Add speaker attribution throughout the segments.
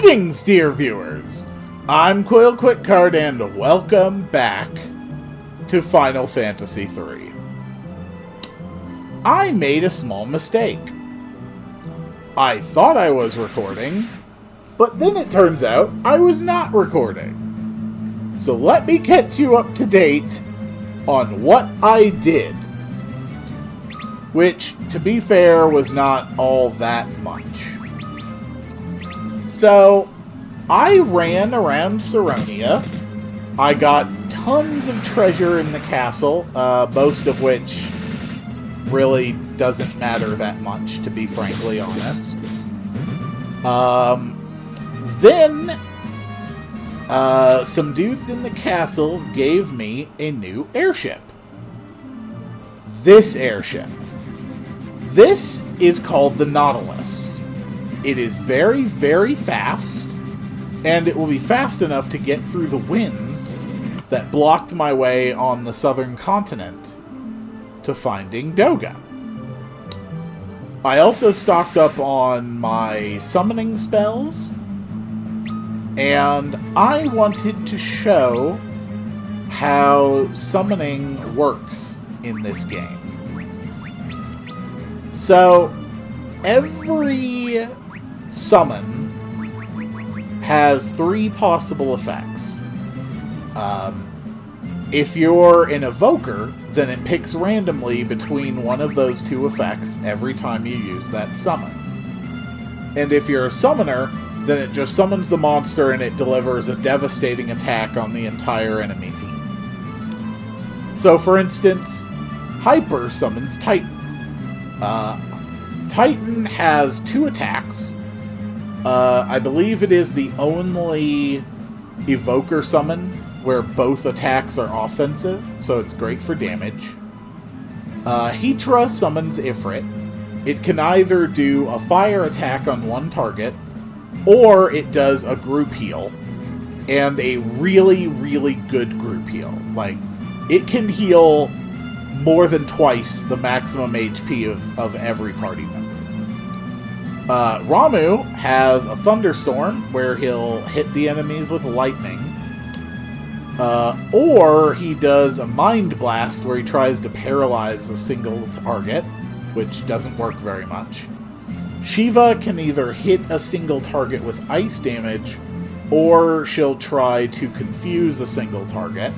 Speaker 1: Greetings, dear viewers! I'm Quill Quickcard, and welcome back to Final Fantasy III. I made a small mistake. I thought I was recording, but then it turns out I was not recording. So let me catch you up to date on what I did. Which, to be fair, was not all that much. So, I ran around Saronia. I got tons of treasure in the castle, most of which really doesn't matter that much, to be frankly honest. Then, some dudes in the castle gave me a new airship. This airship. This is called the Nautilus. It is very, very fast, and it will be fast enough to get through the winds that blocked my way on the southern continent to finding Doga. I also stocked up on my summoning spells, and I wanted to show how summoning works in this game. So, every summon has three possible effects. If you're an evoker, then it picks randomly between one of those two effects every time you use that summon. And if you're a summoner, then it just summons the monster and it delivers a devastating attack on the entire enemy team. So, for instance, Hyper summons Titan. Titan has two attacks. I believe it is the only evoker summon where both attacks are offensive, so it's great for damage. Hetra summons Ifrit. It can either do a fire attack on one target, or it does a group heal, and a really, really good group heal. Like, it can heal more than twice the maximum HP of every party member. Ramu has a thunderstorm where he'll hit the enemies with lightning. Or he does a mind blast where he tries to paralyze a single target, which doesn't work very much. Shiva can either hit a single target with ice damage, or she'll try to confuse a single target.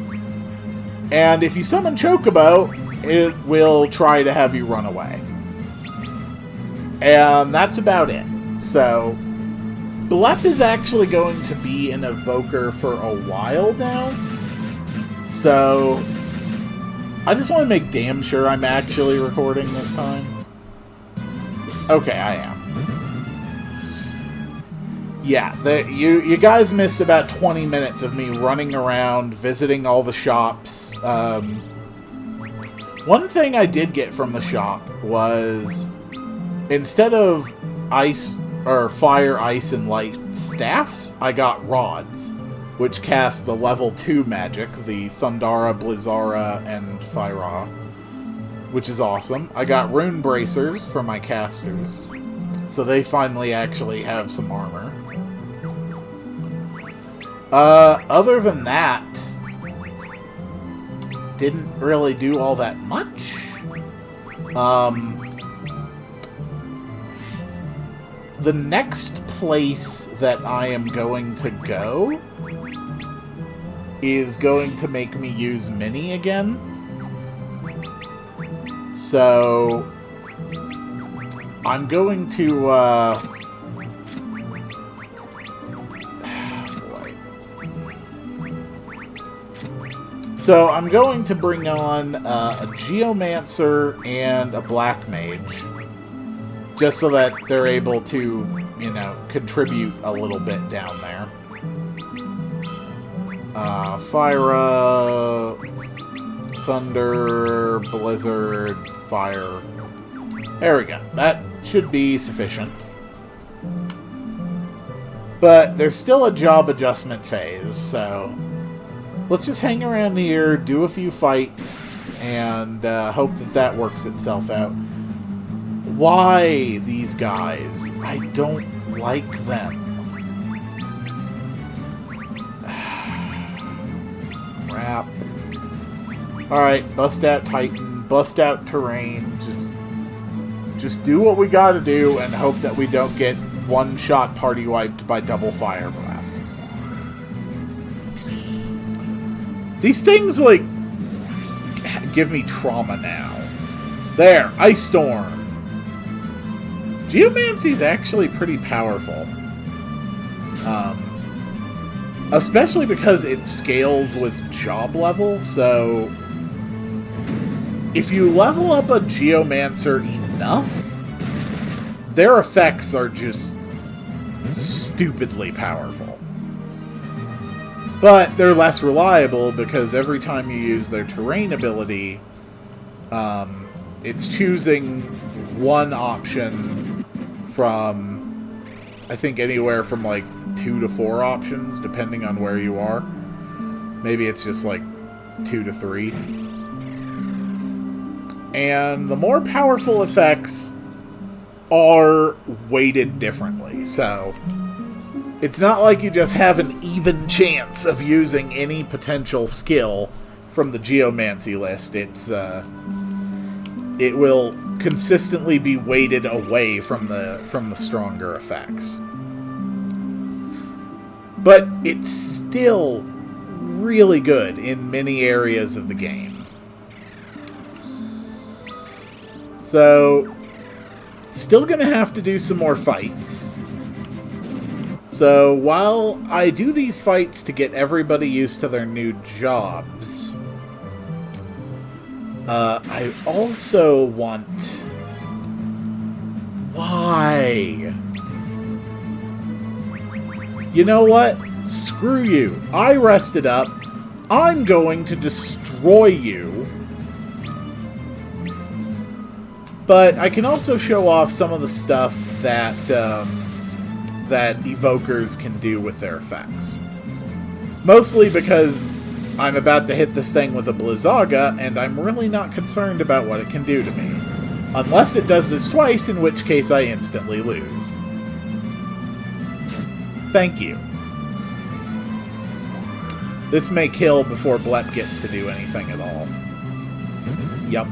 Speaker 1: And if you summon Chocobo, it will try to have you run away. And that's about it. So, Blep is actually going to be an evoker for a while now. So, I just want to make damn sure I'm actually recording this time. Okay, I am. Yeah, you guys missed about 20 minutes of me running around, visiting all the shops. One thing I did get from the shop was, instead of ice or fire, ice, and light staffs, I got rods, which cast the level 2 magic, the Thundara, Blizzara, and Fyra, which is awesome. I got rune bracers for my casters, so they finally actually have some armor. Other than that, didn't really do all that much. The next place that I am going to go is going to make me use Mini again. So, I'm going to, So, I'm going to bring on a Geomancer and a Black Mage, just so that they're able to, contribute a little bit down there. Fyra, Thunder, Blizzard, Fire. There we go. That should be sufficient. But there's still a job adjustment phase, so let's just hang around here, do a few fights, and hope that works itself out. Why these guys? I don't like them. Alright, bust out Titan, bust out Terrain, just do what we gotta do and hope that we don't get one-shot party wiped by double fire breath. These things, like, give me trauma now. There, Ice Storm. Geomancy's actually pretty powerful. Especially because it scales with job level, so if you level up a Geomancer enough, their effects are just stupidly powerful. But they're less reliable because every time you use their terrain ability, it's choosing one option from, I think, anywhere from like 2 to 4 options, depending on where you are. Maybe it's just like 2 to 3. And the more powerful effects are weighted differently, so it's not like you just have an even chance of using any potential skill from the Geomancy list. It will consistently be weighted away from the stronger effects. But it's still really good in many areas of the game. So, still gonna have to do some more fights. So, while I do these fights to get everybody used to their new jobs, I also want... Why? You know what? Screw you. I rested up. I'm going to destroy you. But I can also show off some of the stuff that that evokers can do with their effects. Mostly because I'm about to hit this thing with a Blizzaga, and I'm really not concerned about what it can do to me. Unless it does this twice, in which case I instantly lose. Thank you. This may kill before Blep gets to do anything at all. Yup.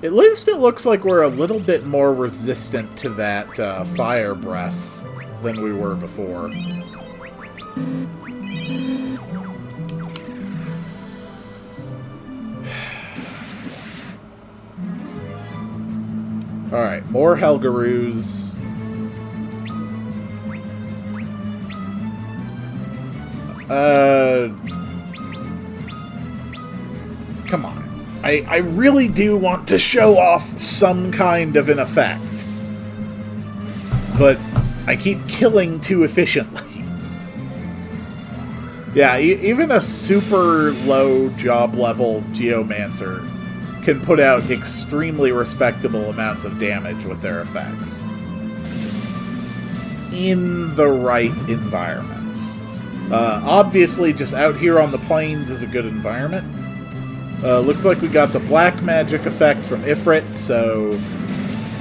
Speaker 1: At least it looks like we're a little bit more resistant to that fire breath than we were before. Alright, more Helgaroos. Come on. I really do want to show off some kind of an effect. But I keep killing too efficiently. Yeah, even a super low job level Geomancer can put out extremely respectable amounts of damage with their effects. In the right environments. Obviously, just out here on the plains is a good environment. Looks like we got the black magic effect from Ifrit, so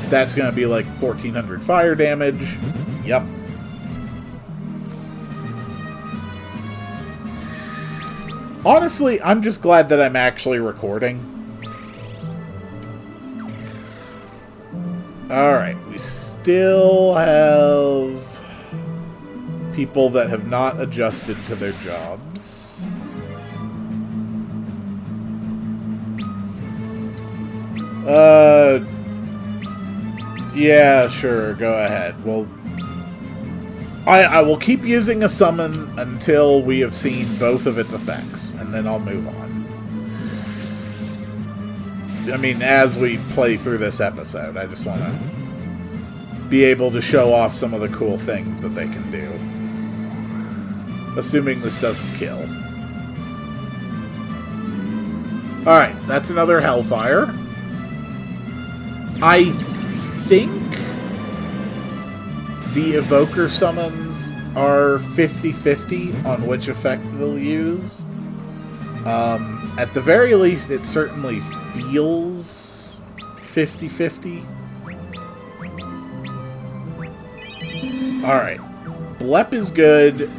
Speaker 1: that's going to be like 1400 fire damage. Yep. Honestly, I'm just glad that I'm actually recording. Alright, we still have people that have not adjusted to their jobs. Yeah, sure, go ahead. Well, I will keep using a summon until we have seen both of its effects, and then I'll move on. I mean, as we play through this episode, I just want to be able to show off some of the cool things that they can do. Assuming this doesn't kill. Alright, that's another Hellfire. I think the Evoker summons are 50-50 on which effect they'll use. At the very least, it certainly feels 50-50. Alright. Blep is good.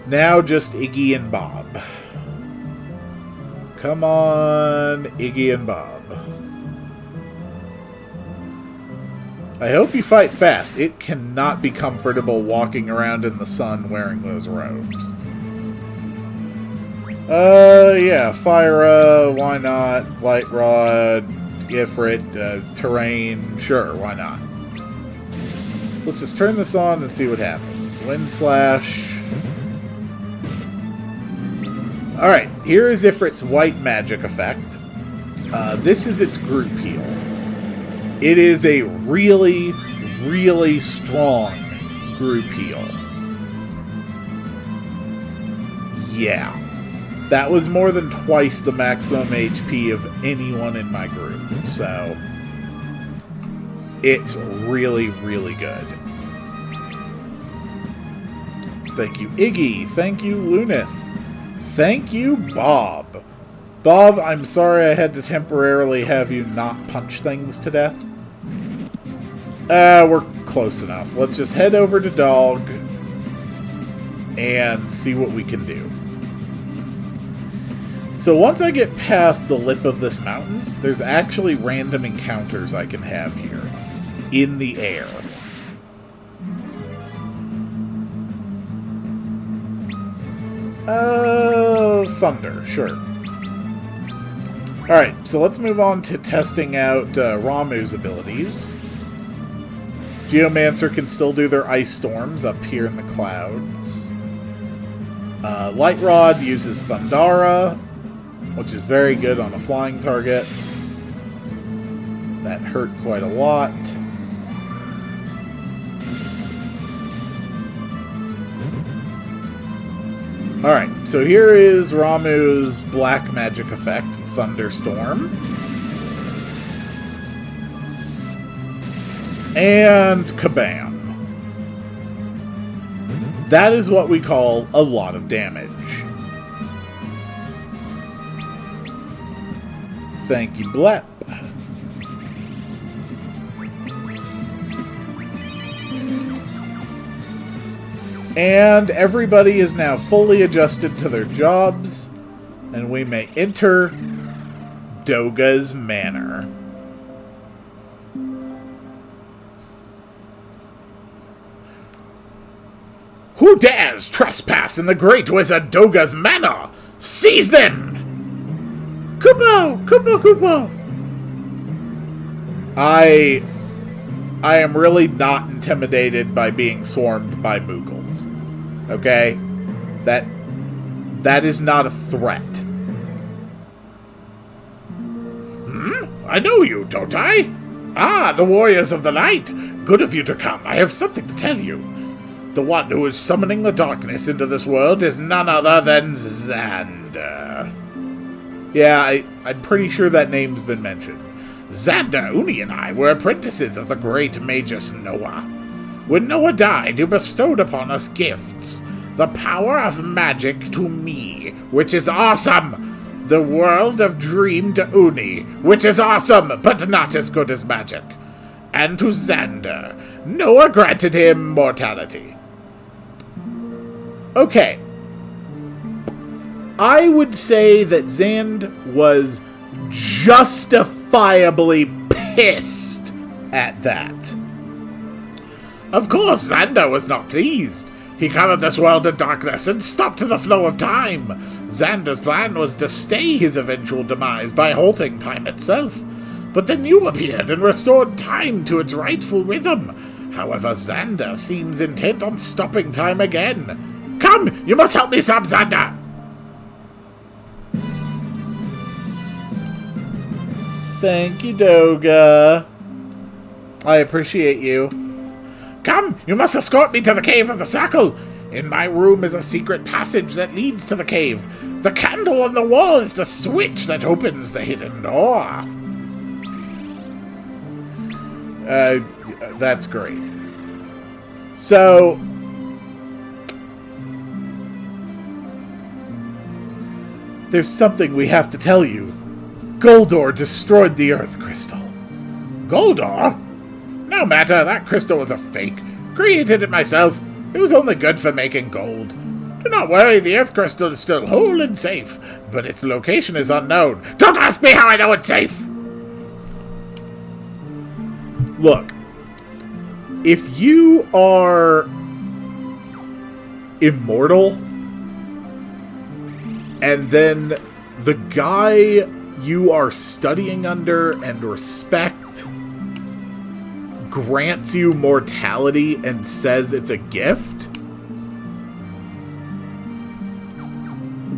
Speaker 1: Now just Iggy and Bob. Come on, Iggy and Bob. I hope you fight fast. It cannot be comfortable walking around in the sun wearing those robes. Yeah, Fyra, why not? Light Rod, Ifrit, Terrain, sure, why not? Let's just turn this on and see what happens. Wind Slash. Alright, here is Ifrit's white magic effect. This is its group heal. It is a really, really strong group heal. Yeah. That was more than twice the maximum HP of anyone in my group, so it's really, really good. Thank you, Iggy. Thank you, Lunith. Thank you, Bob. Bob, I'm sorry I had to temporarily have you not punch things to death. We're close enough. Let's just head over to Dog and see what we can do. So once I get past the lip of this mountains, there's actually random encounters I can have here. In the air. Thunder, sure. Alright, so let's move on to testing out Ramuh's abilities. Geomancer can still do their ice storms up here in the clouds. Light Rod uses Thundara, which is very good on a flying target. That hurt quite a lot. Alright, so here is Ramuh's black magic effect, Thunderstorm. And Kabam. That is what we call a lot of damage. Thank you, Blep. And everybody is now fully adjusted to their jobs, and we may enter Doga's Manor. Who dares trespass in the great wizard Doga's Manor? Seize them! Kupo! Kupo! Kupo! I am really not intimidated by being swarmed by Moogles. Okay? That is not a threat. I know you, don't I? Ah, the Warriors of the Light! Good of you to come. I have something to tell you. The one who is summoning the darkness into this world is none other than Xander. Yeah, I'm pretty sure that name's been mentioned. Xander, Uni, and I were apprentices of the great Magus Noah. When Noah died, he bestowed upon us gifts. The power of magic to me, which is awesome. The world of dream to Uni, which is awesome, but not as good as magic. And to Xander, Noah granted him mortality. Okay. I would say that Xand was justifiably pissed at that. Of course, Xander was not pleased. He covered this world in darkness and stopped the flow of time. Xander's plan was to stay his eventual demise by halting time itself. But then you appeared and restored time to its rightful rhythm. However, Xander seems intent on stopping time again. Come, you must help me stop Xander! Thank you, Doga. I appreciate you. Come, you must escort me to the Cave of the Circle. In my room is a secret passage that leads to the cave. The candle on the wall is the switch that opens the hidden door. That's great. So, there's something we have to tell you. Goldor destroyed the Earth Crystal. Goldor? No matter, that crystal was a fake. Created it myself. It was only good for making gold. Do not worry, the Earth Crystal is still whole and safe, but its location is unknown. Don't ask me how I know it's safe! Look, if you are immortal, and then the guy you are studying under and respect grants you mortality and says it's a gift,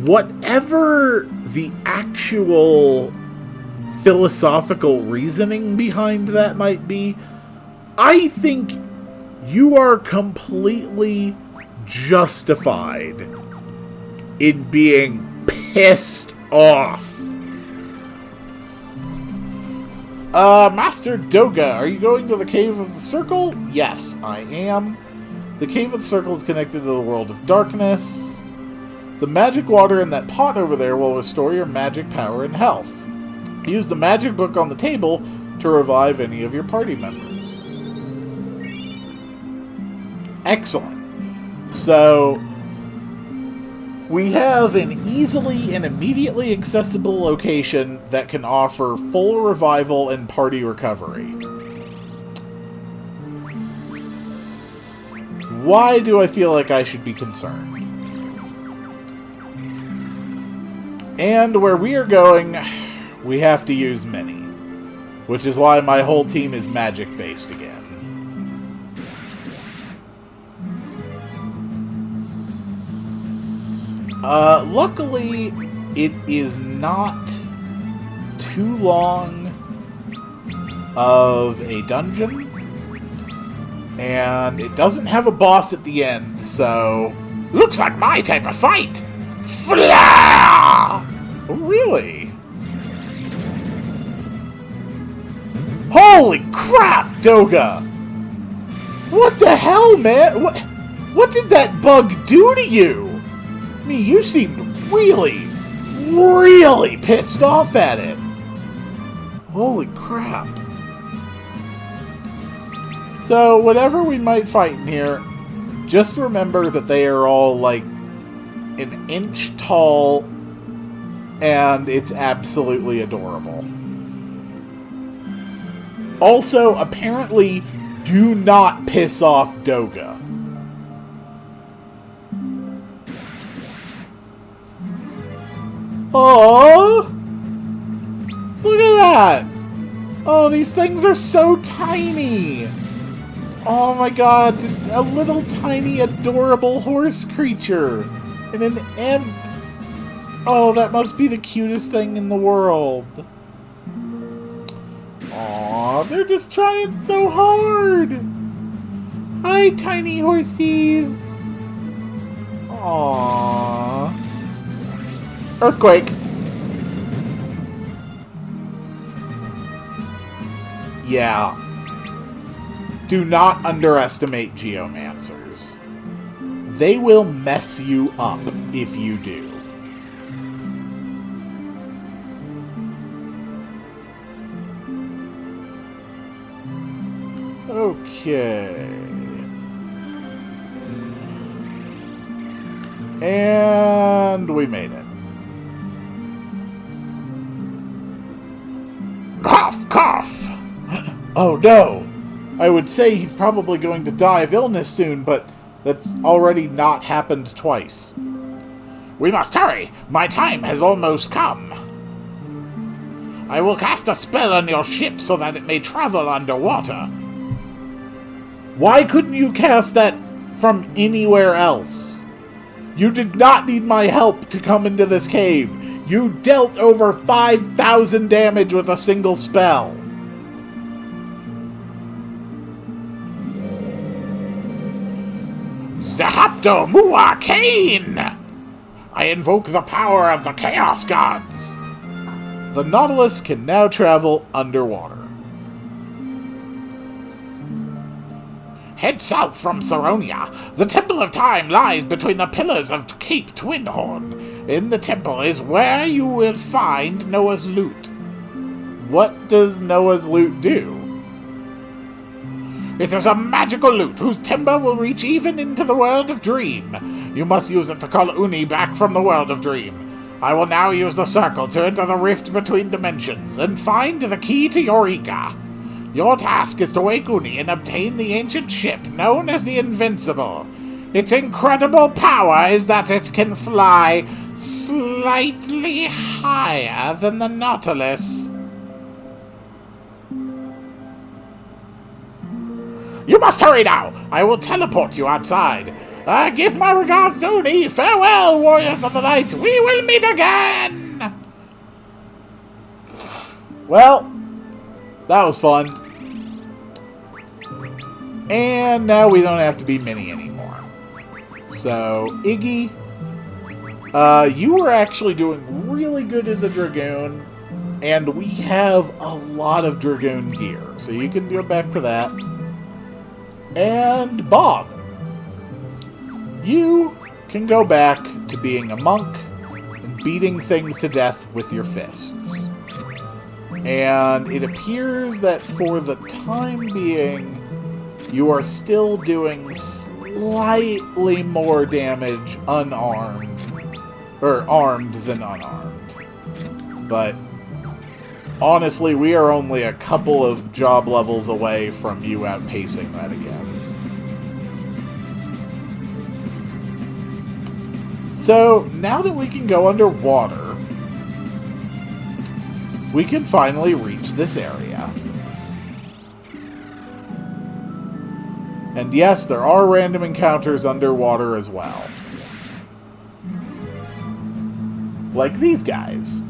Speaker 1: whatever the actual philosophical reasoning behind that might be, I think you are completely justified in being pissed off. Master Doga, are you going to the Cave of the Circle? Yes, I am. The Cave of the Circle is connected to the World of Darkness. The magic water in that pot over there will restore your magic power and health. Use the magic book on the table to revive any of your party members. Excellent. So, we have an easily and immediately accessible location that can offer full revival and party recovery. Why do I feel like I should be concerned? And where we are going, we have to use Mini, which is why my whole team is magic-based again. Luckily, it is not too long of a dungeon, and it doesn't have a boss at the end, so... Looks like my type of fight! Flah! Really? Holy crap, Doga! What the hell, man? What did that bug do to you? I mean, you seemed really, really pissed off at it. Holy crap. So, whatever we might fight in here, just remember that they are all, like, an inch tall, and it's absolutely adorable. Also, apparently, do not piss off Doga. Oh, look at that! Oh, these things are so tiny! Oh my god, just a little tiny adorable horse creature! And an imp! Oh, that must be the cutest thing in the world. Aw, they're just trying so hard! Hi, tiny horsies! Aww. Earthquake! Yeah. Do not underestimate geomancers. They will mess you up if you do. Okay. And we made it. Cough, cough! Oh no! I would say he's probably going to die of illness soon, but that's already not happened twice. We must hurry! My time has almost come! I will cast a spell on your ship so that it may travel underwater. Why couldn't you cast that from anywhere else? You did not need my help to come into this cave. You dealt over 5,000 damage with a single spell. Zahapto Mua Kane! I invoke the power of the Chaos Gods! The Nautilus can now travel underwater. Head south from Saronia. The Temple of Time lies between the pillars of Cape Twinhorn. In the temple is where you will find Noah's Loot. What does Noah's Loot do?
Speaker 2: It is a magical lute whose timbre will reach even into the world of Dream. You must use it to call Uni back from the world of Dream. I will now use the circle to enter the rift between dimensions and find the key to Eureka. Your task is to wake Uni and obtain the ancient ship known as the Invincible. Its incredible power is that it can fly slightly higher than the Nautilus. You must hurry now. I will teleport you outside. Give my regards to Uni. Farewell, warriors of the night. We will meet again.
Speaker 1: Well, that was fun. And now we don't have to be Minnie anymore. So, Iggy, you were actually doing really good as a Dragoon, and we have a lot of Dragoon gear, so you can go back to that. And Bob, you can go back to being a monk and beating things to death with your fists. And it appears that for the time being, you are still doing slightly more damage unarmed, or armed than unarmed. But honestly, we are only a couple of job levels away from you outpacing that again. So, now that we can go underwater, we can finally reach this area. And yes, there are random encounters underwater as well. Like these guys.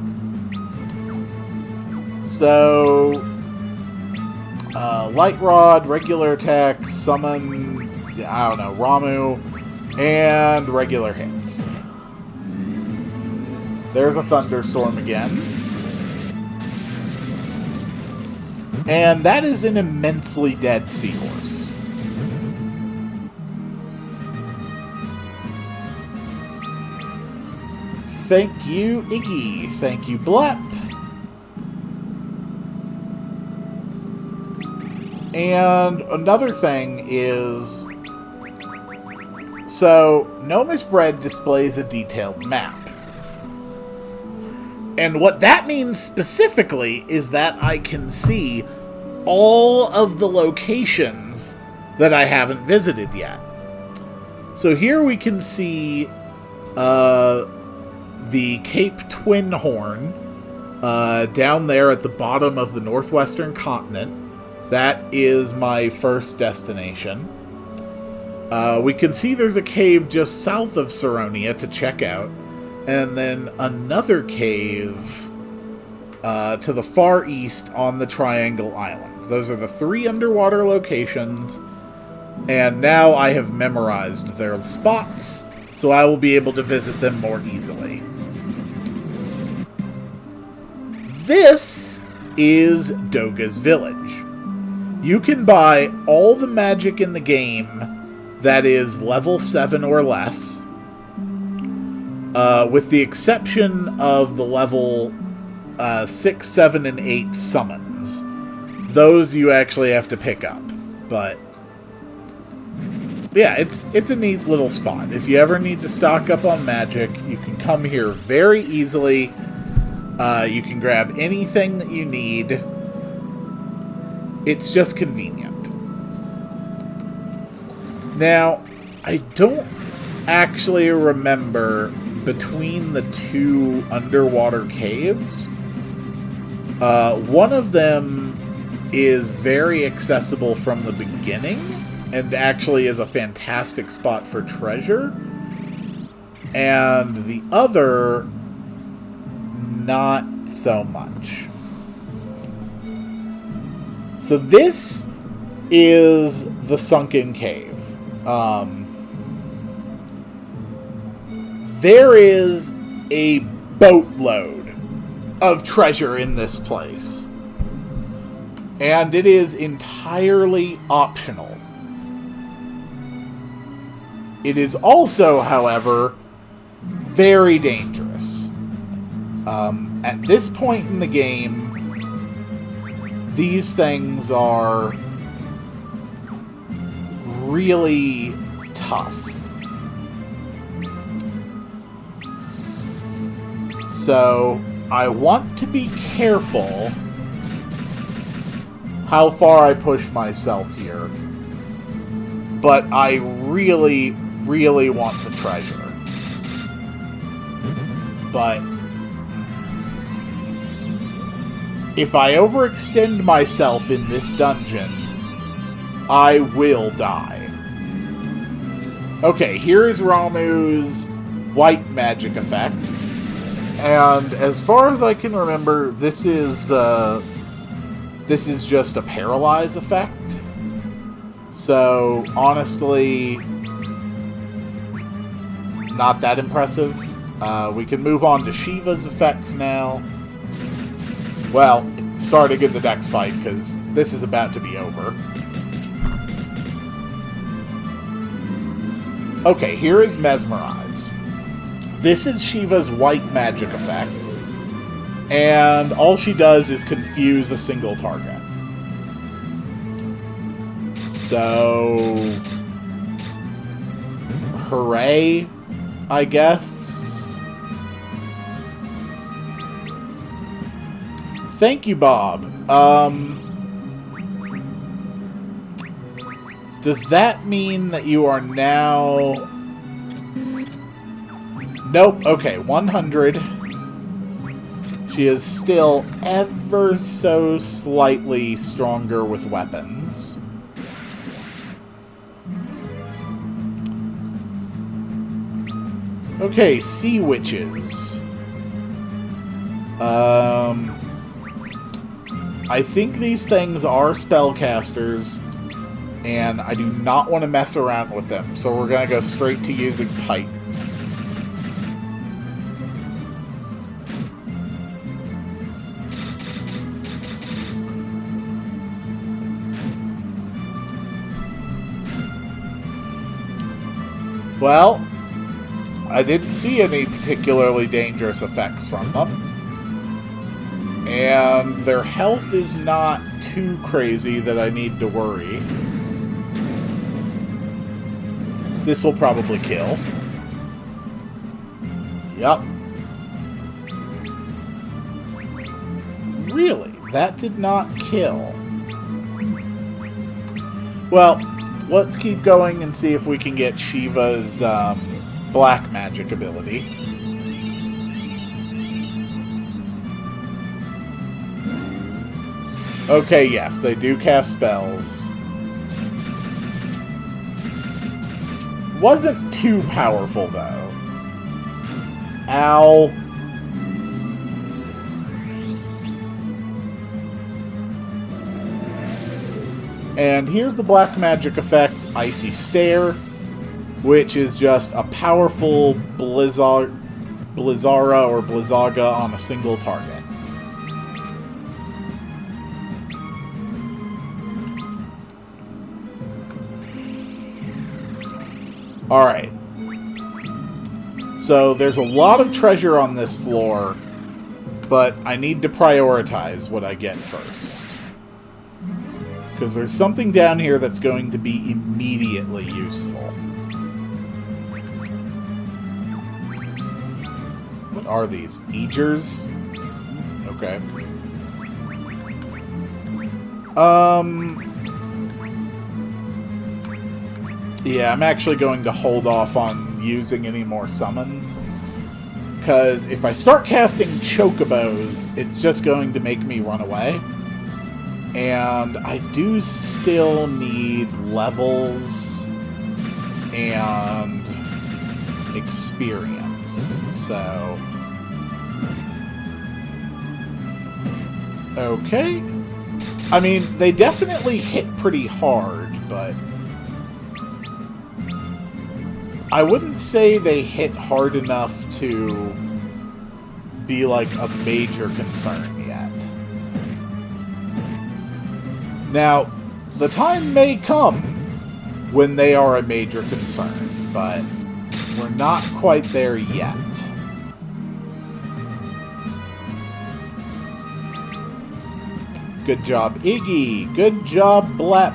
Speaker 1: So, Light Rod, regular attack, summon, I don't know, Ramu, and regular hits. There's a thunderstorm again. And that is an immensely dead seahorse. Thank you, Iggy. Thank you, Blep. And another thing is... So, Gnomish Bread displays a detailed map. And what that means specifically is that I can see all of the locations that I haven't visited yet. So here we can see the Cape Twin Horn down there at the bottom of the northwestern continent. That is my first destination. We can see there's a cave just south of Saronia to check out. And then another cave to the far east on the Triangle Island. Those are the 3 underwater locations. And now I have memorized their spots, so I will be able to visit them more easily. This is Doga's Village. You can buy all the magic in the game that is level 7 or less, with the exception of the level 6, 7, and 8 summons. Those you actually have to pick up. But yeah, it's a neat little spot. If you ever need to stock up on magic, you can come here very easily. You can grab anything that you need. It's just convenient. Now, I don't actually remember between the 2 underwater caves. One of them is very accessible from the beginning, and actually is a fantastic spot for treasure. And the other, not so much. So this is the Sunken Cave. There is a boatload of treasure in this place. And it is entirely optional. It is also, however, very dangerous. At this point in the game, these things are really tough. So, I want to be careful how far I push myself here. But I really, really want the treasure. But if I overextend myself in this dungeon, I will die. Okay, here is Ramuh's white magic effect. And as far as I can remember, this is just a paralyze effect. So, honestly, not that impressive. We can move on to Shiva's effects now. Well, starting in the next fight, because this is about to be over. Okay, here is Mesmerize. This is Shiva's white magic effect, and all she does is confuse a single target. So, hooray, I guess. Thank you, Bob. Does that mean that you are now... Nope, okay, 100. She is still ever so slightly stronger with weapons. Okay, sea witches. I think these things are spellcasters, and I do not want to mess around with them, so we're going to go straight to using Titan. Well, I didn't see any particularly dangerous effects from them. And their health is not too crazy that I need to worry. This will probably kill. Yep. Really? That did not kill. Well, let's keep going and see if we can get Shiva's black magic ability. Okay, yes, they do cast spells. Wasn't too powerful, though. Ow. And here's the black magic effect, Icy Stare, which is just a powerful Blizzara or Blizzaga on a single target. Alright. So there's a lot of treasure on this floor, but I need to prioritize what I get first. Because there's something down here that's going to be immediately useful. What are these? Eegers? Okay. Yeah, I'm actually going to hold off on using any more summons. Because if I start casting chocobos, it's just going to make me run away. And I do still need levels and experience. So... okay. I mean, they definitely hit pretty hard, but... I wouldn't say they hit hard enough to be, like, a major concern yet. Now, the time may come when they are a major concern, but we're not quite there yet. Good job, Iggy. Good job, Blep.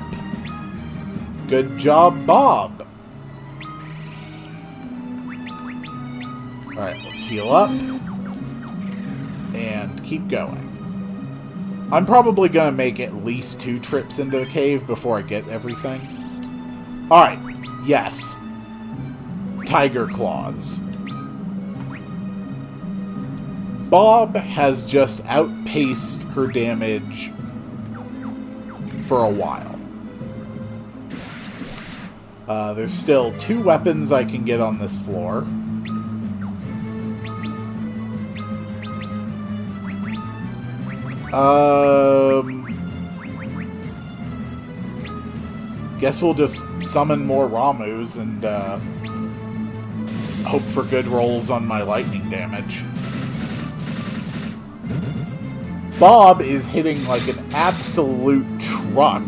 Speaker 1: Good job, Bob. Alright, let's heal up. And keep going. I'm probably going to make at least 2 trips into the cave before I get everything. Alright, yes. Tiger claws. Bob has just outpaced her damage for a while. There's still 2 weapons I can get on this floor. Guess we'll just summon more Ramus and hope for good rolls on my lightning damage. Bob is hitting like an absolute truck.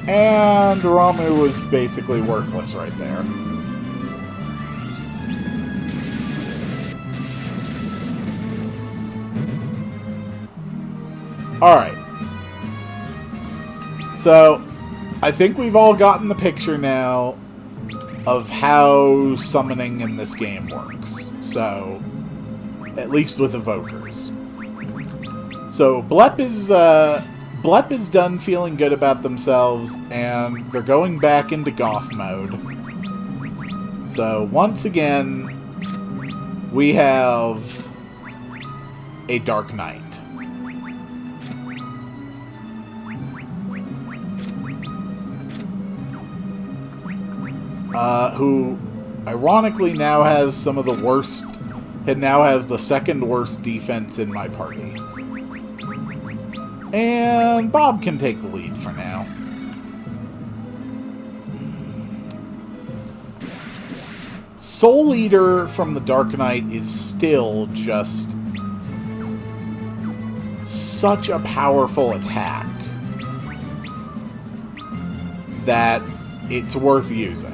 Speaker 1: And Ramu was basically worthless right there. Alright. So, I think we've all gotten the picture now of how summoning in this game works. So, at least with evokers. So, Blep is done feeling good about themselves, and they're going back into goth mode. So, once again, we have a Dark Knight. Who, ironically, now has some of the worst, and now has the second worst defense in my party. And Bob can take the lead for now. Soul Eater from the Dark Knight is still just such a powerful attack that it's worth using.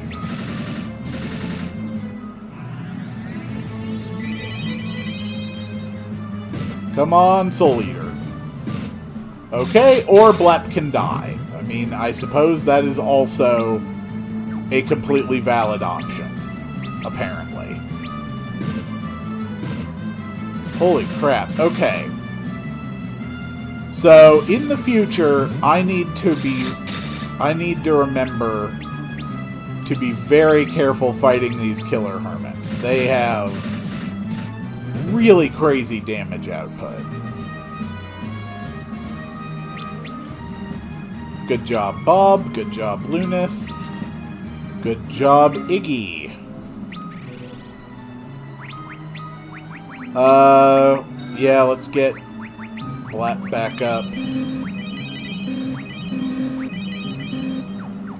Speaker 1: Come on, Soul Eater. Okay, or Blep can die. I mean, I suppose that is also a completely valid option. Apparently. Holy crap, okay. So, in the future, I need to remember to be very careful fighting these killer hermits. They have really crazy damage output. Good job, Bob. Good job, Lunith. Good job, Iggy. Yeah, let's get Blep back up.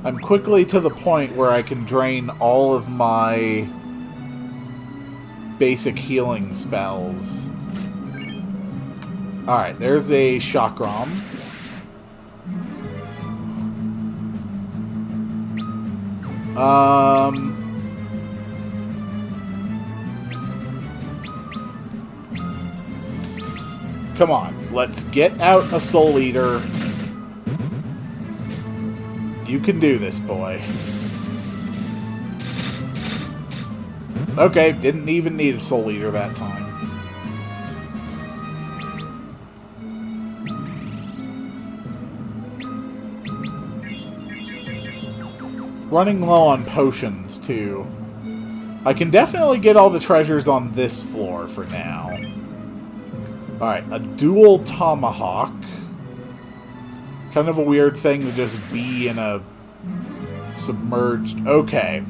Speaker 1: I'm quickly to the point where I can drain all of my basic healing spells. Alright, there's a Chakram. Come on, let's get out a Soul Eater. You can do this, boy. Okay, didn't even need a Soul Eater that time. Running low on potions, too. I can definitely get all the treasures on this floor for now. Alright, a dual tomahawk. Kind of a weird thing to just be in a submerged... Okay.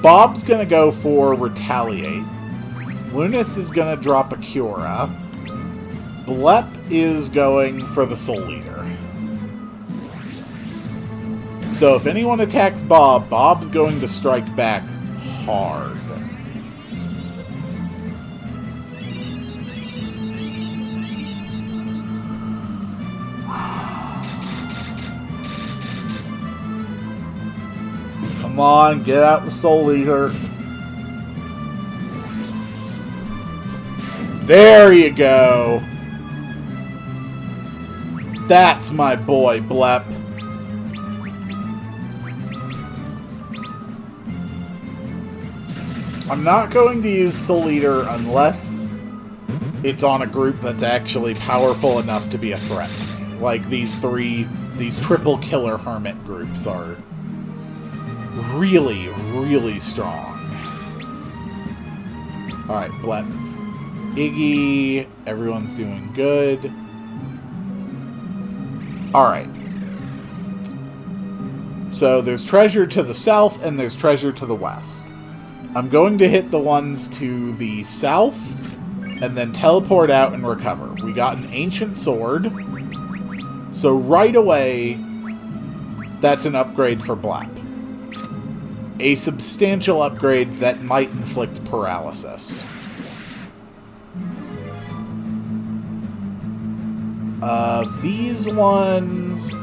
Speaker 1: Bob's gonna go for Retaliate. Lunith is gonna drop a Cura. Blep is going for the Soul Eater. So if anyone attacks Bob, Bob's going to strike back hard. Come on, get out the Soul Eater. There you go. That's my boy, Blep. I'm not going to use Soul Eater unless it's on a group that's actually powerful enough to be a threat to me. Like these triple killer hermit groups are really, really strong. Alright, Blep. Iggy, everyone's doing good. Alright. So there's treasure to the south and there's treasure to the west. I'm going to hit the ones to the south and then teleport out and recover. We got an ancient sword. So right away, that's an upgrade for Blap. A substantial upgrade that might inflict paralysis. These ones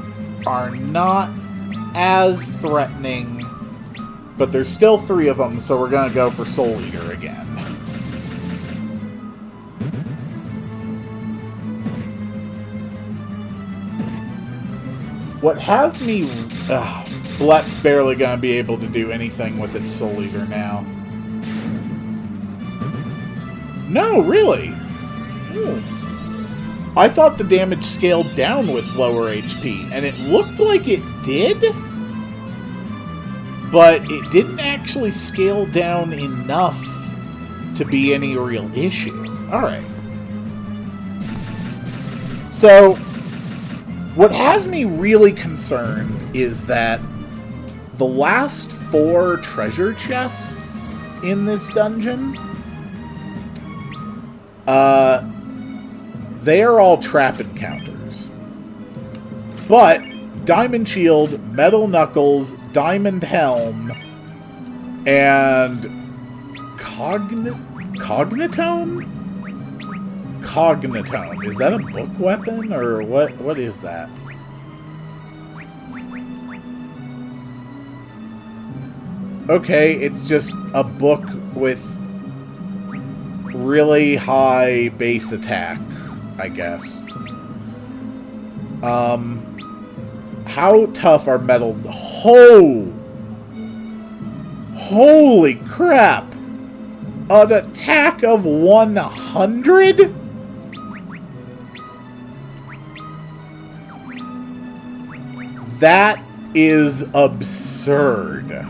Speaker 1: are not as threatening, but there's still 3 of them, so we're going to go for Soul Eater again. What has me... Blep's barely going to be able to do anything with its Soul Eater now. No, really? I thought the damage scaled down with lower HP, and it looked like it did, but it didn't actually scale down enough to be any real issue. Alright. So, what has me really concerned is that the last 4 treasure chests in this dungeon, they are all trap encounters. But Diamond Shield, Metal Knuckles, Diamond Helm, and Cognitome? Cognitome. Is that a book weapon, or what is that? Okay, it's just a book with really high base attack, I guess. How tough are metal... Holy crap! An attack of 100? That is absurd.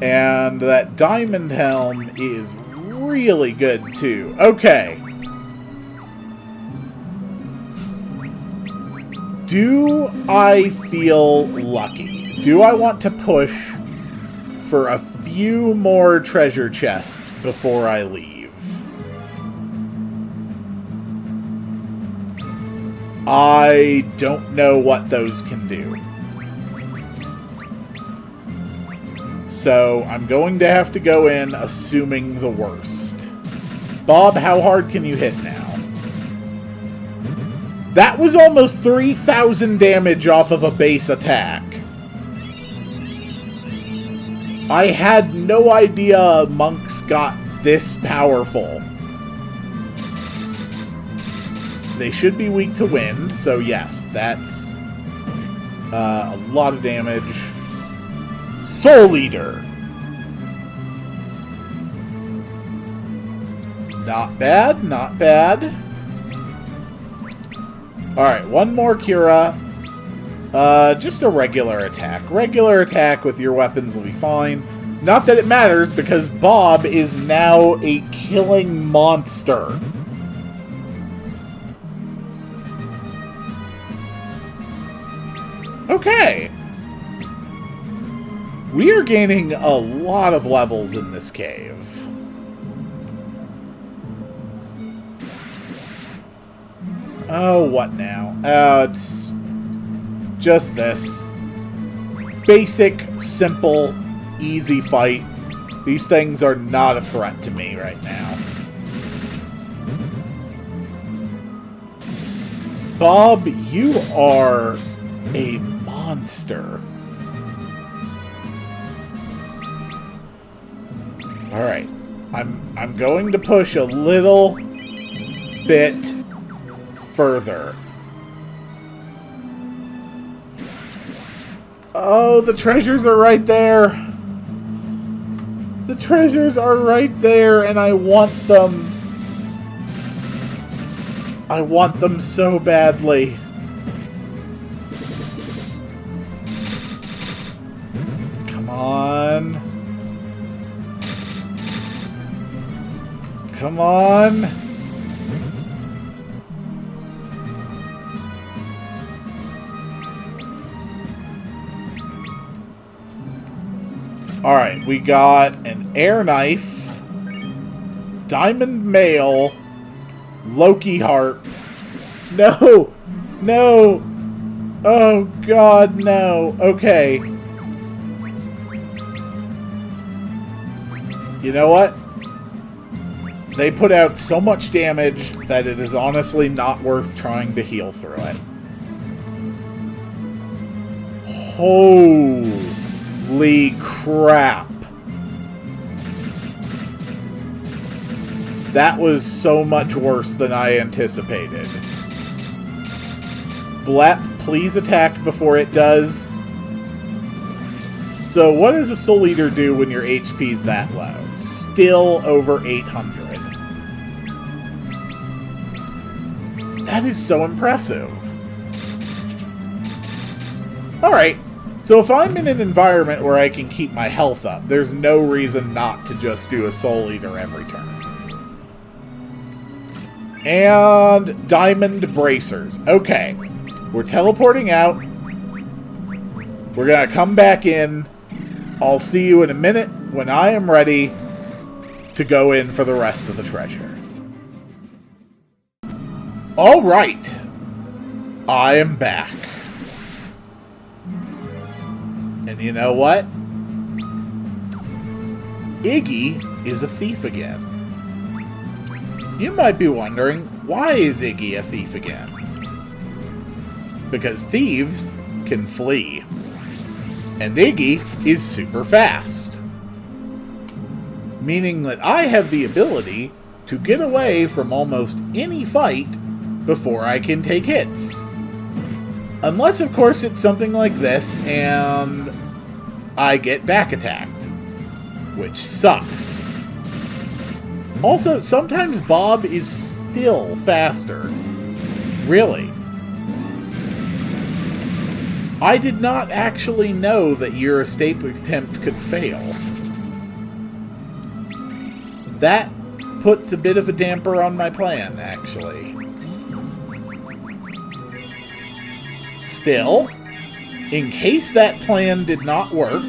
Speaker 1: And that Diamond Helm is really good, too. Okay. Do I feel lucky? Do I want to push for a few more treasure chests before I leave? I don't know what those can do. So, I'm going to have to go in assuming the worst. Bob, how hard can you hit now? That was almost 3,000 damage off of a base attack. I had no idea monks got this powerful. They should be weak to wind, so yes, that's a lot of damage. Soul Eater. Not bad, not bad. Alright, one more Cura. Just a regular attack. Regular attack with your weapons will be fine. Not that it matters, because Bob is now a killing monster. Okay. We are gaining a lot of levels in this cave. Oh, what now? It's just this. Basic, simple, easy fight. These things are not a threat to me right now. Bob, you are a monster. Alright. I'm going to push a little bit further. Oh, the treasures are right there. The treasures are right there, and I want them. I want them so badly. Come on. Come on. Alright, we got an air knife, diamond mail, Loki harp. No! No! Oh god, no. Okay. You know what? They put out so much damage that it is honestly not worth trying to heal through it. Holy crap. That was so much worse than I anticipated. Blep, please attack before it does. So what does a Soul Eater do when your HP's that low? Still over 800. That is so impressive. Alright, so if I'm in an environment where I can keep my health up, there's no reason not to just do a Soul Eater every turn. And Diamond Bracers. Okay, we're teleporting out. We're gonna come back in. I'll see you in a minute when I am ready to go in for the rest of the treasure. Alright, I am back. And you know what? Iggy is a thief again. You might be wondering, why is Iggy a thief again? Because thieves can flee. And Iggy is super fast. Meaning that I have the ability to get away from almost any fight before I can take hits. Unless, of course, it's something like this, and I get back attacked. Which sucks. Also, sometimes Bob is still faster. Really. I did not actually know that your escape attempt could fail. That puts a bit of a damper on my plan, actually. Still, in case that plan did not work,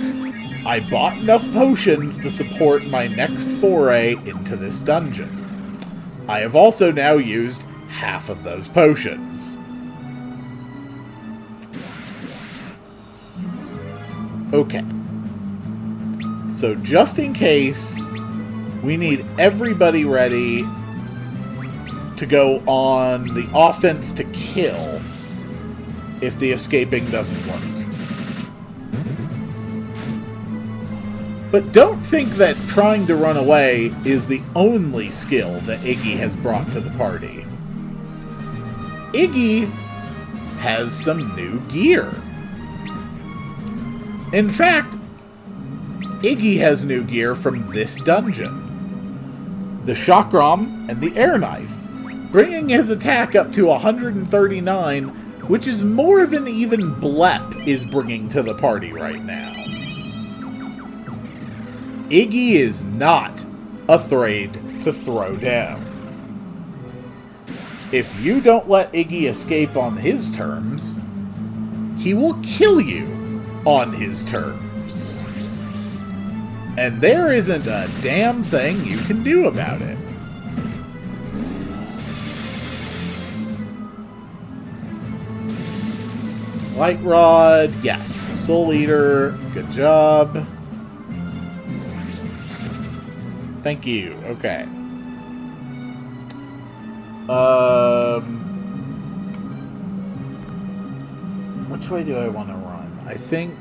Speaker 1: I bought enough potions to support my next foray into this dungeon. I have also now used half of those potions. Okay. So just in case, we need everybody ready to go on the offense to kill if the escaping doesn't work. But don't think that trying to run away is the only skill that Iggy has brought to the party. Iggy has some new gear. In fact, Iggy has new gear from this dungeon. The Chakram and the Air Knife, bringing his attack up to 139, which is more than even Blep is bringing to the party right now. Iggy is not afraid to throw down. If you don't let Iggy escape on his terms, he will kill you on his terms. And there isn't a damn thing you can do about it. Light Rod, yes. Soul Eater, good job. Thank you, okay. Which way do I want to run? I think...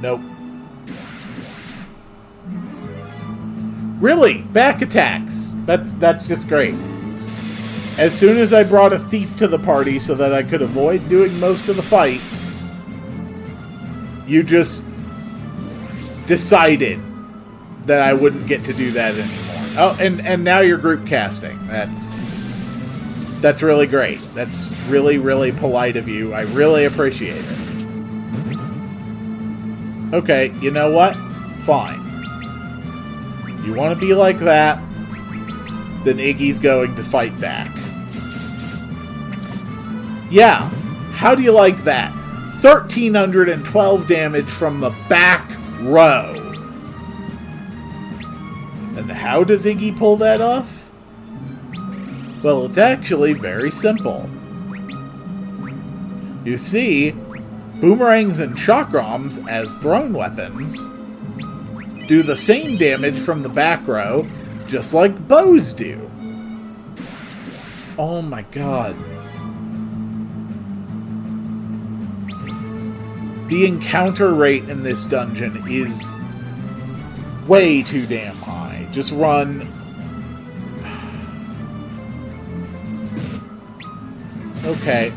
Speaker 1: Nope. Really, back attacks. That's just great. As soon as I brought a thief to the party so that I could avoid doing most of the fights, you just decided that I wouldn't get to do that anymore. Oh, and now you're group casting. That's really great. That's really, really polite of you. I really appreciate it. Okay, you know what? Fine. You want to be like that, then Iggy's going to fight back. Yeah, how do you like that? 1,312 damage from the back row. And how does Iggy pull that off? Well, it's actually very simple. You see, boomerangs and chakrams as thrown weapons do the same damage from the back row, just like bows do. Oh my god. The encounter rate in this dungeon is way too damn high. Just run. Okay.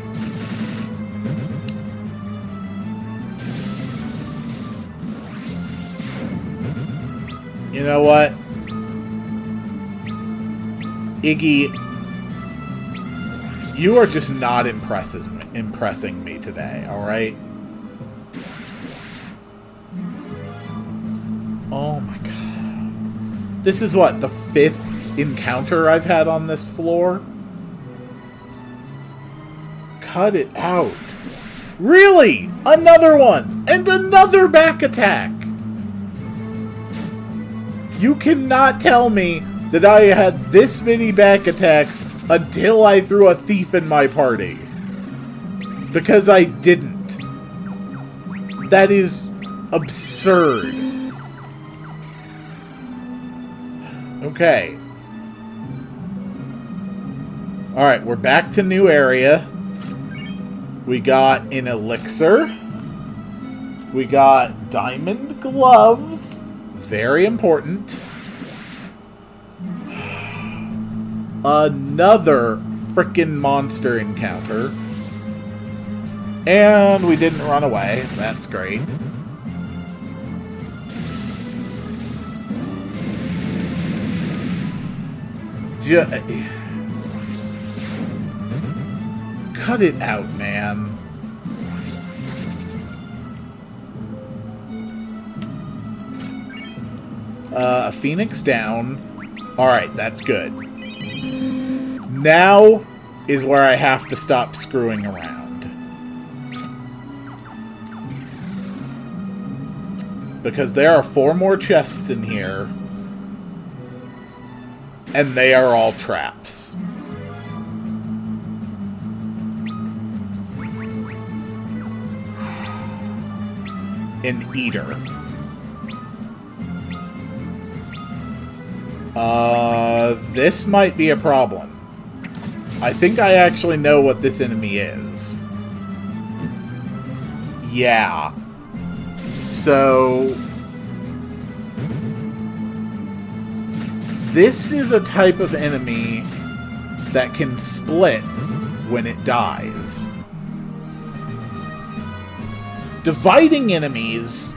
Speaker 1: You know what? Iggy, you are just not impressing me today, alright? Oh my god. This is what, the 5th encounter I've had on this floor? Cut it out. Really? Another one! And another back attack! You cannot tell me that I had this many back attacks until I threw a thief in my party. Because I didn't. That is absurd. Okay. Alright, we're back to new area. We got an elixir. We got diamond gloves. Very important. Another frickin' monster encounter. And we didn't run away. That's great. Cut it out, man. A phoenix down. Alright, that's good. Now is where I have to stop screwing around. Because there are 4 more chests in here. And they are all traps. An eater. This might be a problem. I think I actually know what this enemy is. Yeah. So... this is a type of enemy that can split when it dies. Dividing enemies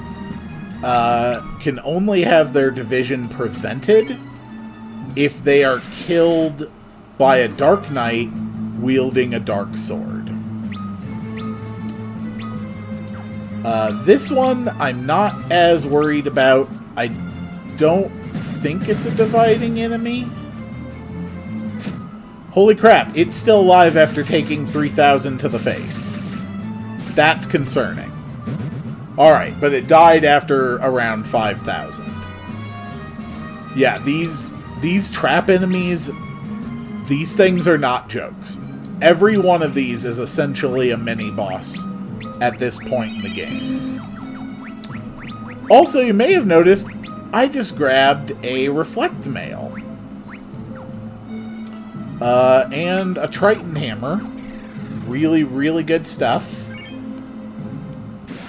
Speaker 1: can only have their division prevented if they are killed by a Dark Knight wielding a dark sword. This one I'm not as worried about. I don't think it's a dividing enemy. Holy crap, it's still alive after taking 3,000 to the face. That's concerning. Alright, but it died after around 5,000. Yeah, these trap enemies, these things are not jokes. Every one of these is essentially a mini-boss at this point in the game. Also, you may have noticed, I just grabbed a Reflect Mail. And a Triton Hammer. Really, really good stuff.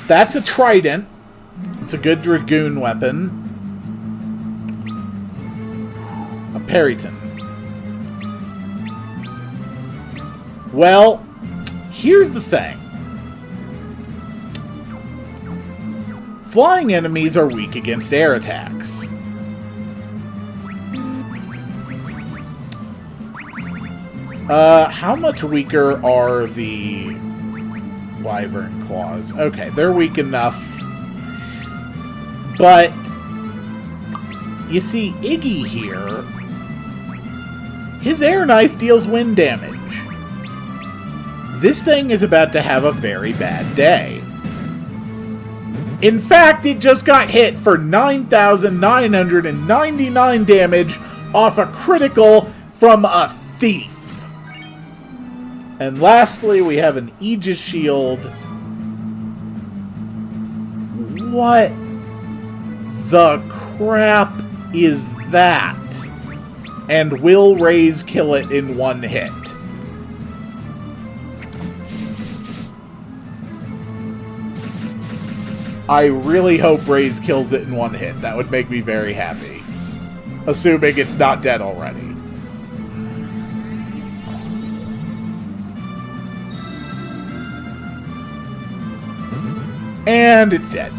Speaker 1: That's a Trident. It's a good Dragoon weapon. Perryton. Well, here's the thing. Flying enemies are weak against air attacks. How much weaker are the wyvern claws? Okay, they're weak enough. But, you see, Iggy here, his air knife deals wind damage. This thing is about to have a very bad day. In fact, it just got hit for 9,999 damage off a critical from a thief. And lastly, we have an Aegis Shield. What the crap is that? And will Raze kill it in one hit? I really hope Raze kills it in one hit. That would make me very happy. Assuming it's not dead already. And it's dead.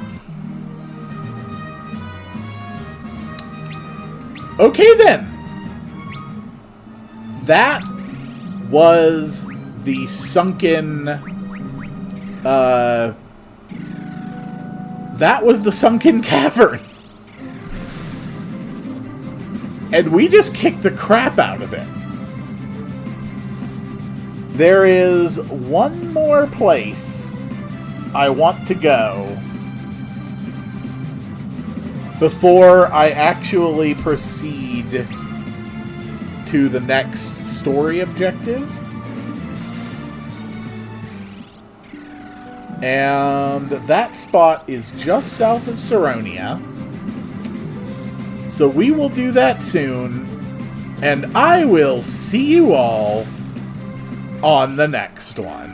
Speaker 1: Okay then. That was the sunken... That was the sunken cavern. And we just kicked the crap out of it. There is one more place I want to go before I actually proceed to the next story objective. And that spot is just south of Saronia. So we will do that soon. And I will see you all on the next one.